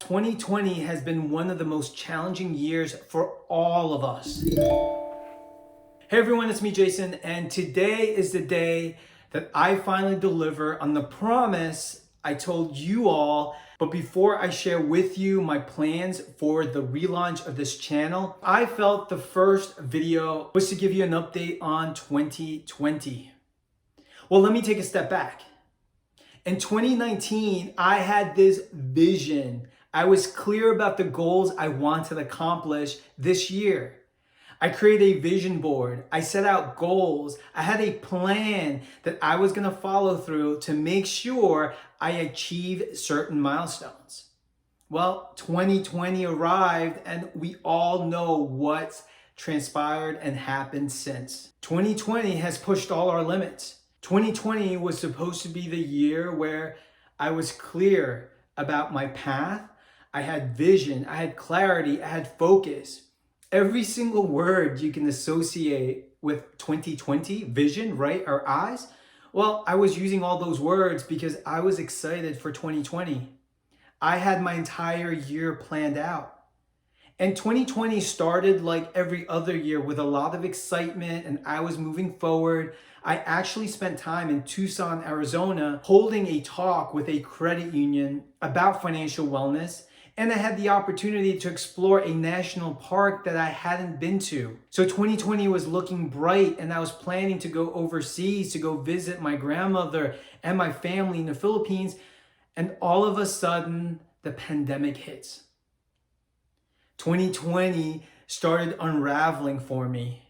2020 has been one of the most challenging years for all of us. Hey everyone, it's me, Jason, and today is the day that I finally deliver on the promise I told you all. But before I share with you my plans for the relaunch of this channel, I felt the first video was to give you an update on 2020. Well, let me take a step back. In 2019, I had this vision. I was clear about the goals I wanted to accomplish this year. I created a vision board. I set out goals. I had a plan that I was going to follow through to make sure I achieved certain milestones. Well, 2020 arrived and we all know what's transpired and happened since. 2020 has pushed all our limits. 2020 was supposed to be the year where I was clear about my path. I had vision, I had clarity, I had focus. Every single word you can associate with 2020, vision, right? Our eyes. Well, I was using all those words because I was excited for 2020. I had my entire year planned out. And 2020 started like every other year with a lot of excitement and I was moving forward. I actually spent time in Tucson, Arizona, holding a talk with a credit union about financial wellness. And I had the opportunity to explore a national park that I hadn't been to. So 2020 was looking bright and I was planning to go overseas to go visit my grandmother and my family in the Philippines. And all of a sudden, the pandemic hits. 2020 started unraveling for me.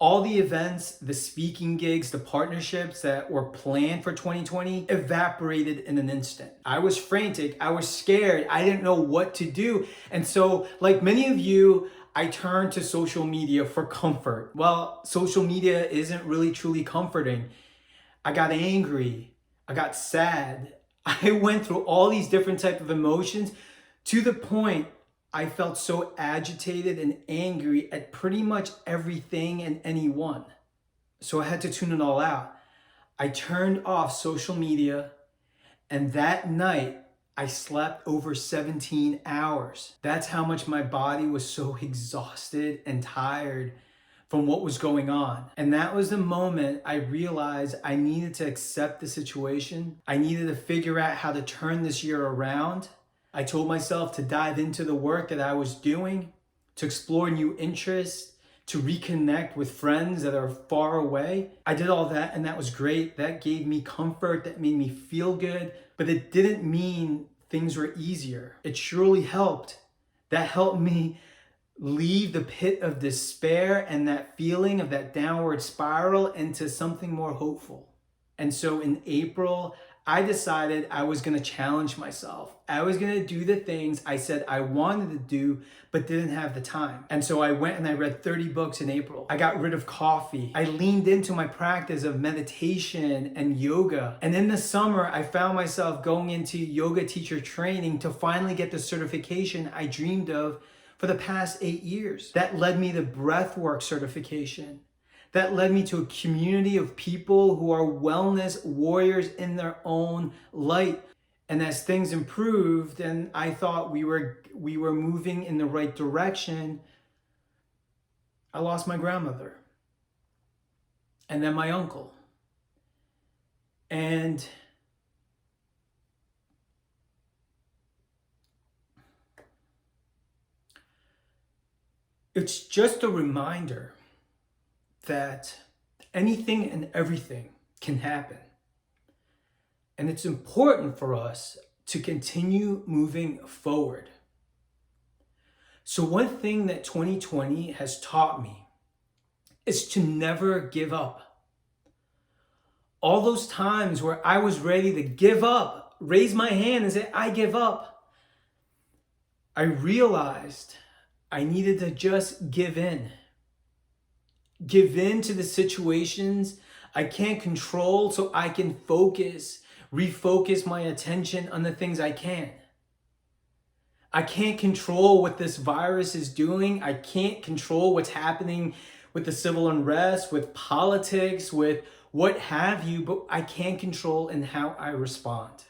All the events, the speaking gigs, the partnerships that were planned for 2020 evaporated in an instant. I was frantic, I was scared, I didn't know what to do. And so, like many of you, I turned to social media for comfort. Well, social media isn't really truly comforting. I got angry, I got sad. I went through all these different types of emotions to the point I felt so agitated and angry at pretty much everything and anyone. So I had to tune it all out. I turned off social media, and that night I slept over 17 hours. That's how much my body was so exhausted and tired from what was going on. And that was the moment I realized I needed to accept the situation. I needed to figure out how to turn this year around. I told myself to dive into the work that I was doing, to explore new interests, to reconnect with friends that are far away. I did all that and that was great. That gave me comfort, that made me feel good, but it didn't mean things were easier. It surely helped. That helped me leave the pit of despair and that feeling of that downward spiral into something more hopeful. And so in April, I decided I was going to challenge myself. I was going to do the things I said I wanted to do, but didn't have the time. And so I went and I read 30 books in April. I got rid of coffee. I leaned into my practice of meditation and yoga. And in the summer, I found myself going into yoga teacher training to finally get the certification I dreamed of for the past 8 years. That led me to breathwork certification. That led me to a community of people who are wellness warriors in their own light. And as things improved and I thought we were moving in the right direction, I lost my grandmother and then my uncle. And it's just a reminder that anything and everything can happen. And it's important for us to continue moving forward. So one thing that 2020 has taught me is to never give up. All those times where I was ready to give up, raise my hand and say, I give up, I realized I needed to just give in. Give in to the situations I can't control so I can refocus my attention on the things I can. I can't control what this virus is doing. I can't control what's happening with the civil unrest, with politics, with what have you, but I can control in how I respond.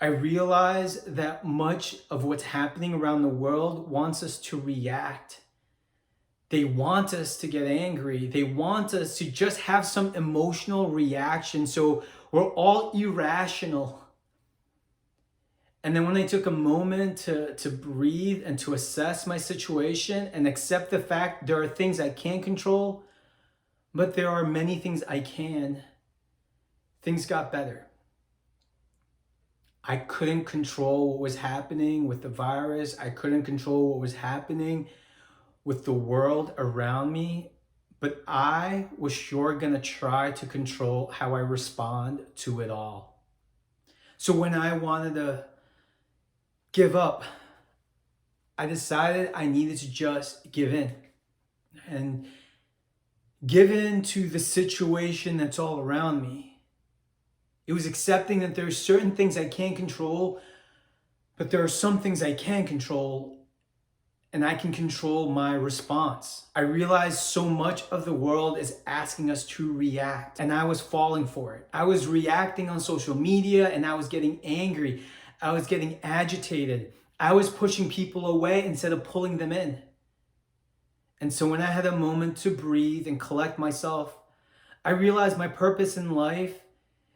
I realize that much of what's happening around the world wants us to react. They want us to get angry. They want us to just have some emotional reaction. So we're all irrational. And then when I took a moment to breathe and to assess my situation and accept the fact there are things I can't control, but there are many things I can, things got better. I couldn't control what was happening with the virus. I couldn't control what was happening with the world around me, but I was sure gonna try to control how I respond to it all. So when I wanted to give up, I decided I needed to just give in and give in to the situation that's all around me. It was accepting that there's certain things I can't control, but there are some things I can control, and I can control my response. I realized so much of the world is asking us to react, and I was falling for it. I was reacting on social media, and I was getting angry. I was getting agitated. I was pushing people away instead of pulling them in. And so when I had a moment to breathe and collect myself, I realized my purpose in life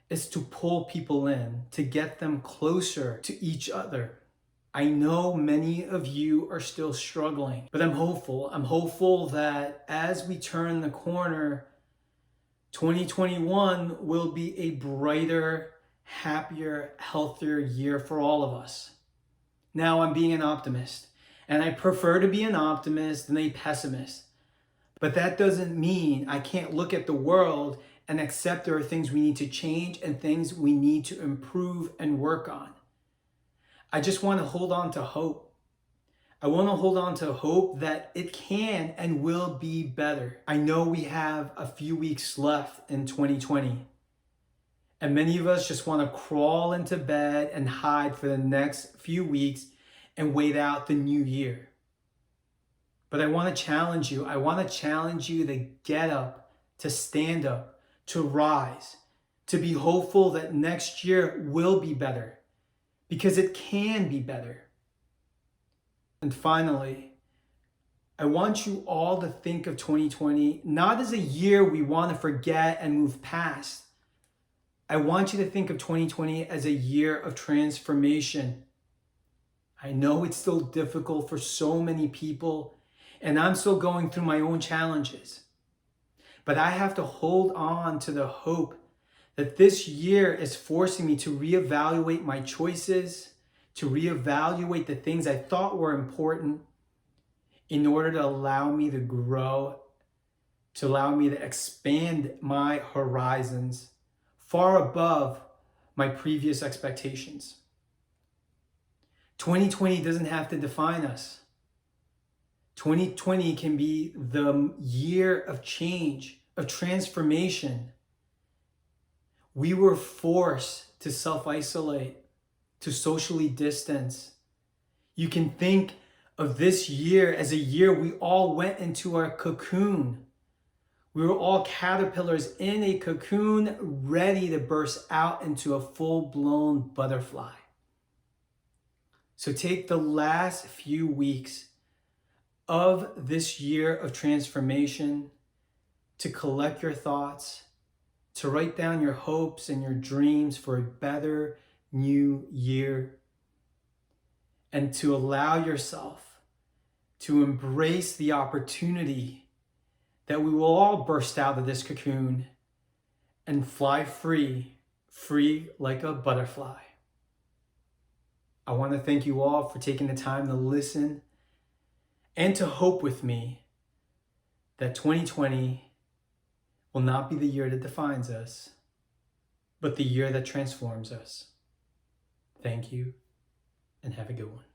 is to pull people in, to get them closer to each other. I know many of you are still struggling, but I'm hopeful. I'm hopeful that as we turn the corner, 2021 will be a brighter, happier, healthier year for all of us. Now I'm being an optimist, and I prefer to be an optimist than a pessimist. But that doesn't mean I can't look at the world and accept there are things we need to change and things we need to improve and work on. I just want to hold on to hope. I want to hold on to hope that it can and will be better. I know we have a few weeks left in 2020. And many of us just want to crawl into bed and hide for the next few weeks and wait out the new year. But I want to challenge you. I want to challenge you to get up, to stand up, to rise, to be hopeful that next year will be better, because it can be better. And finally, I want you all to think of 2020 not as a year we want to forget and move past. I want you to think of 2020 as a year of transformation. I know it's still difficult for so many people, and I'm still going through my own challenges. But I have to hold on to the hope that this year is forcing me to reevaluate my choices, to reevaluate the things I thought were important in order to allow me to grow, to allow me to expand my horizons far above my previous expectations. 2020 doesn't have to define us. 2020 can be the year of change, of transformation. We were forced to self-isolate, to socially distance. You can think of this year as a year we all went into our cocoon. We were all caterpillars in a cocoon, ready to burst out into a full-blown butterfly. So take the last few weeks of this year of transformation to collect your thoughts, to write down your hopes and your dreams for a better new year, and to allow yourself to embrace the opportunity that we will all burst out of this cocoon and fly free, free like a butterfly. I want to thank you all for taking the time to listen and to hope with me that 2020 will not be the year that defines us, but the year that transforms us. Thank you, and have a good one.